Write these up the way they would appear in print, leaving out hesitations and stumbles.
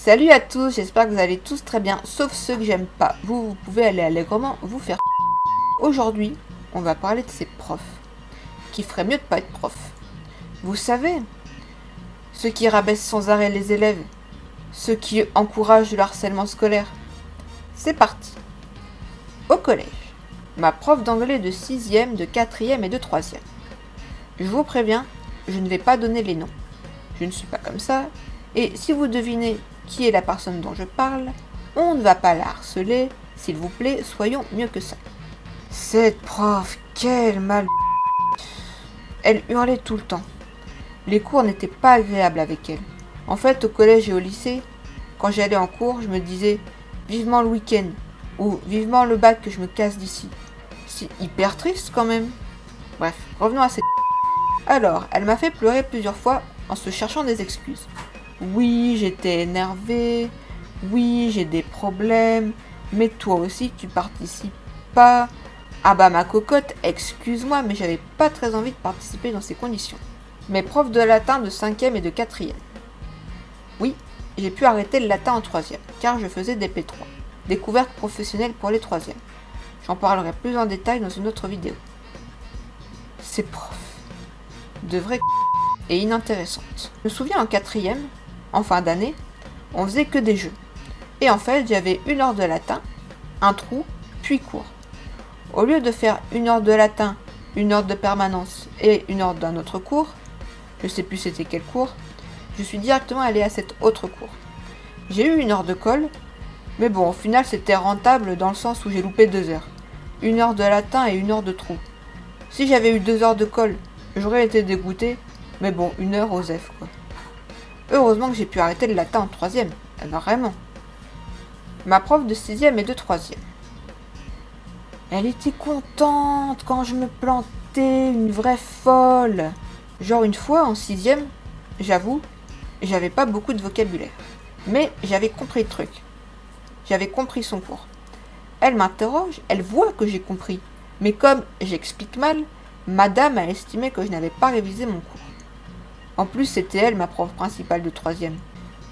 Salut à tous, j'espère que vous allez tous très bien, sauf ceux que j'aime pas. Vous pouvez aller allègrement vous faire. Aujourd'hui, on va parler de ces profs, qui feraient mieux de pas être prof. Vous savez, ceux qui rabaissent sans arrêt les élèves, ceux qui encouragent le harcèlement scolaire. C'est parti. Au collège, ma prof d'anglais de 6e, de 4e et de 3e. Je vous préviens, je ne vais pas donner les noms. Je ne suis pas comme ça, et si vous devinez qui est la personne dont je parle, on ne va pas la harceler, s'il vous plaît, soyons mieux que ça. Cette prof, quelle mal... Elle hurlait tout le temps. Les cours n'étaient pas agréables avec elle. En fait, au collège et au lycée, quand j'allais en cours, je me disais « vivement le week-end » ou « vivement le bac que je me casse d'ici ». C'est hyper triste quand même. Bref, revenons à cette... Alors, elle m'a fait pleurer plusieurs fois en se cherchant des excuses. Oui, j'étais énervée. Oui, j'ai des problèmes. Mais toi aussi, tu participes pas. Ah bah ma cocotte, excuse-moi, mais j'avais pas très envie de participer dans ces conditions. Mes profs de latin de 5e et de 4e. Oui, j'ai pu arrêter le latin en 3e, car je faisais des P3. Découverte professionnelle pour les 3e. J'en parlerai plus en détail dans une autre vidéo. Ces profs. De vraies et inintéressantes. Je me souviens en 4e, en fin d'année, on faisait que des jeux. Et en fait, j'avais 1 heure de latin, un trou, puis cours. Au lieu de faire 1 heure de latin, 1 heure de permanence et 1 heure d'un autre cours, je sais plus c'était quel cours, je suis directement allée à cet autre cours. J'ai eu 1 heure de colle, mais bon, au final c'était rentable dans le sens où j'ai loupé 2 heures. 1 heure de latin et 1 heure de trou. Si j'avais eu 2 heures de colle, j'aurais été dégoûté, mais bon, 1 heure aux F quoi. Heureusement que j'ai pu arrêter le latin en 3e, vraiment. Ma prof de 6e et de 3e. Elle était contente quand je me plantais, une vraie folle. Genre une fois en 6e, j'avoue, j'avais pas beaucoup de vocabulaire. Mais j'avais compris le truc. J'avais compris son cours. Elle m'interroge, elle voit que j'ai compris. Mais comme j'explique mal, madame a estimé que je n'avais pas révisé mon cours. En plus, c'était elle ma prof principale de 3e.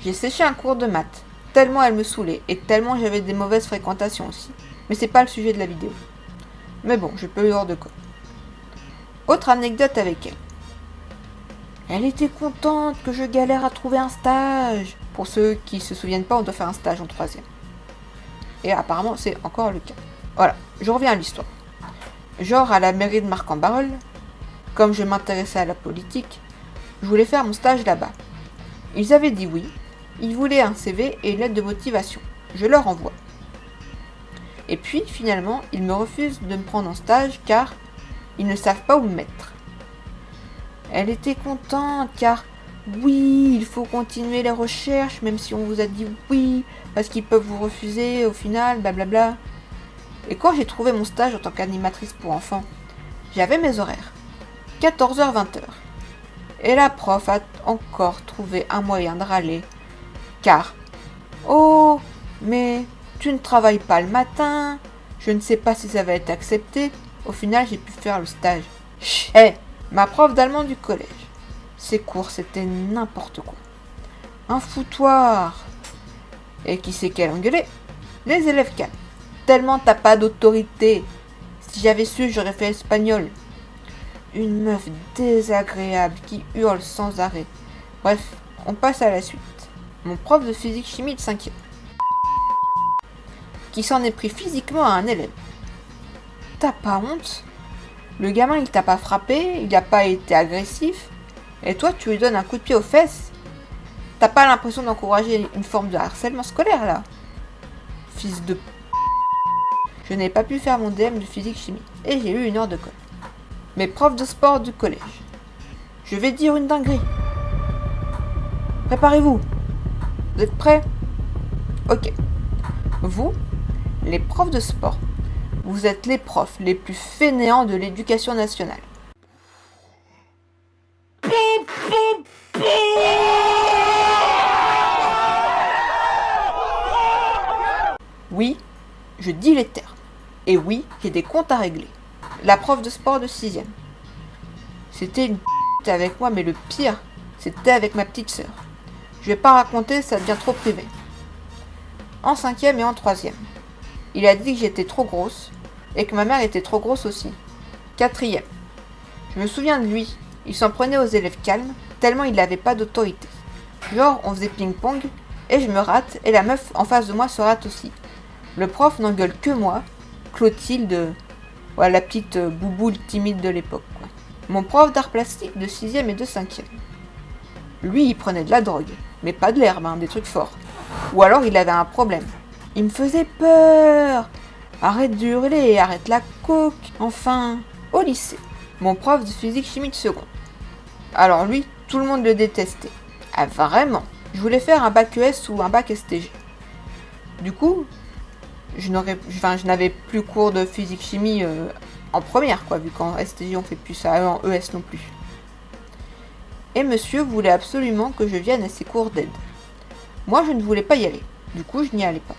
J'ai séché un cours de maths, tellement elle me saoulait et tellement j'avais des mauvaises fréquentations aussi. Mais c'est pas le sujet de la vidéo. Mais bon, j'ai pas eu hors de quoi. Autre anecdote avec elle. Elle était contente que je galère à trouver un stage. Pour ceux qui se souviennent pas, on doit faire un stage en 3e. Et apparemment, c'est encore le cas. Voilà, je reviens à l'histoire. Genre à la mairie de Marc-en-Barœul, comme je m'intéressais à la politique, je voulais faire mon stage là-bas. Ils avaient dit oui, ils voulaient un CV et une lettre de motivation. Je leur envoie. Et puis, finalement, ils me refusent de me prendre en stage car ils ne savent pas où me mettre. Elle était contente car, oui, il faut continuer les recherches même si on vous a dit oui, parce qu'ils peuvent vous refuser au final, blablabla. Et quand j'ai trouvé mon stage en tant qu'animatrice pour enfants, j'avais mes horaires. 14h, 20h. Et la prof a encore trouvé un moyen de râler. Car, oh, mais tu ne travailles pas le matin, je ne sais pas si ça va être accepté. Au final, j'ai pu faire le stage. Hé, ma prof d'allemand du collège. Ses cours, c'était n'importe quoi. Un foutoir. Et qui c'est qu'elle engueulait? Les élèves calmes. Tellement t'as pas d'autorité. Si j'avais su, j'aurais fait espagnol. Une meuf désagréable qui hurle sans arrêt. Bref, on passe à la suite. Mon prof de physique-chimie de 5e. Qui s'en est pris physiquement à un élève. T'as pas honte? Le gamin il t'a pas frappé, il a pas été agressif, et toi tu lui donnes un coup de pied aux fesses? T'as pas l'impression d'encourager une forme de harcèlement scolaire là? Fils de... Je n'ai pas pu faire mon DM de physique-chimie, et j'ai eu 1 heure de colle. Mes profs de sport du collège. Je vais dire une dinguerie. Préparez-vous. Vous êtes prêts? Ok. Vous, les profs de sport, vous êtes les profs les plus fainéants de l'éducation nationale. Oui, je dis les termes. Et oui, j'ai des comptes à régler. La prof de sport de 6e. C'était une avec moi, mais le pire, c'était avec ma petite sœur. Je vais pas raconter, ça devient trop privé. En 5e et en 3e. Il a dit que j'étais trop grosse et que ma mère était trop grosse aussi. 4e. Je me souviens de lui, il s'en prenait aux élèves calmes, tellement il n'avait pas d'autorité. Genre, on faisait ping-pong, et je me rate, et la meuf en face de moi se rate aussi. Le prof n'engueule que moi, Clotilde, voilà, la petite bouboule timide de l'époque, quoi. Mon prof d'art plastique de 6e et de 5e. Lui, il prenait de la drogue, mais pas de l'herbe, hein, des trucs forts. Ou alors il avait un problème. Il me faisait peur. Arrête de hurler, arrête la coke, enfin. Au lycée, mon prof de physique-chimie de seconde. Alors lui, tout le monde le détestait. Ah vraiment? Je voulais faire un bac ES ou un bac STG. Du coup, je n'avais plus cours de physique-chimie en première, quoi, vu qu'en STG on fait plus ça, en ES non plus. Et monsieur voulait absolument que je vienne à ses cours d'aide. Moi, je ne voulais pas y aller. Du coup, je n'y allais pas.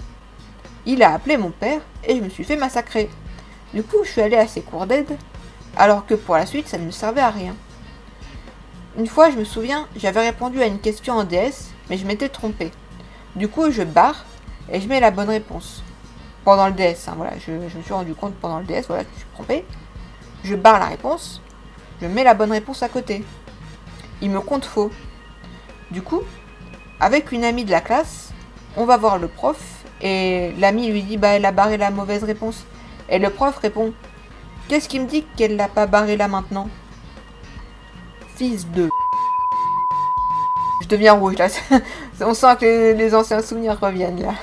Il a appelé mon père et je me suis fait massacrer. Du coup, je suis allée à ses cours d'aide, alors que pour la suite, ça ne me servait à rien. Une fois, je me souviens, j'avais répondu à une question en DS, mais je m'étais trompée. Du coup, je barre et je mets la bonne réponse. Pendant le DS, hein, voilà, je me suis rendu compte pendant le DS, voilà, je suis trompée. Je barre la réponse, je mets la bonne réponse à côté. Il me compte faux. Du coup, avec une amie de la classe, on va voir le prof et l'amie lui dit bah elle a barré la mauvaise réponse. Et le prof répond qu'est-ce qui me dit qu'elle l'a pas barré là maintenant? Fils de... Je deviens rouge là. On sent que les anciens souvenirs reviennent là.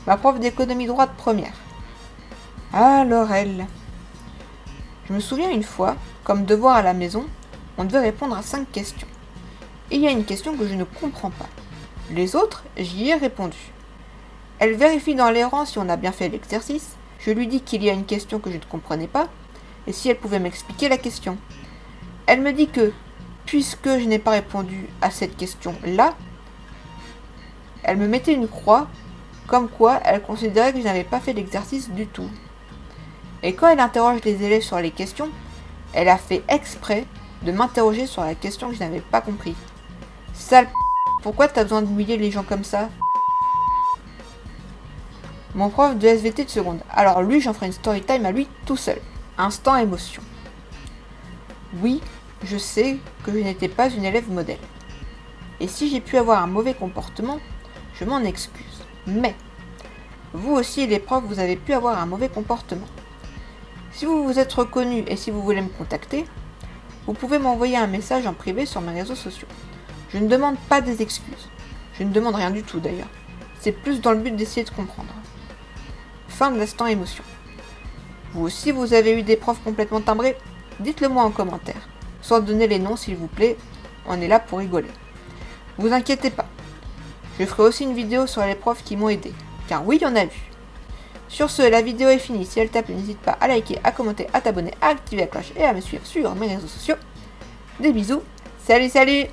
Ma prof d'économie droite première. Alors elle. Je me souviens une fois, comme devoir à la maison, on devait répondre à 5 questions. Et il y a une question que je ne comprends pas. Les autres, j'y ai répondu. Elle vérifie dans les rangs si on a bien fait l'exercice. Je lui dis qu'il y a une question que je ne comprenais pas, et si elle pouvait m'expliquer la question. Elle me dit que, puisque je n'ai pas répondu à cette question-là, elle me mettait une croix, comme quoi elle considérait que je n'avais pas fait l'exercice du tout. Et quand elle interroge les élèves sur les questions, elle a fait exprès de m'interroger sur la question que je n'avais pas compris. Sale p***, pourquoi t'as besoin d'humilier les gens comme ça? Mon prof de SVT de seconde. Alors lui, j'en ferai une story time à lui tout seul. Instant émotion. Oui, je sais que je n'étais pas une élève modèle. Et si j'ai pu avoir un mauvais comportement, je m'en excuse. Mais, vous aussi les profs, vous avez pu avoir un mauvais comportement. Si vous vous êtes reconnu et si vous voulez me contacter, vous pouvez m'envoyer un message en privé sur mes réseaux sociaux. Je ne demande pas des excuses. Je ne demande rien du tout d'ailleurs. C'est plus dans le but d'essayer de comprendre. Fin de l'instant émotion. Vous aussi, vous avez eu des profs complètement timbrés? Dites-le moi en commentaire. Sans donner les noms s'il vous plaît, on est là pour rigoler. Vous inquiétez pas. Je ferai aussi une vidéo sur les profs qui m'ont aidé. Car oui, il y en a eu. Sur ce, la vidéo est finie. Si elle t'a plu, n'hésite pas à liker, à commenter, à t'abonner, à activer la cloche et à me suivre sur mes réseaux sociaux. Des bisous. Salut, salut!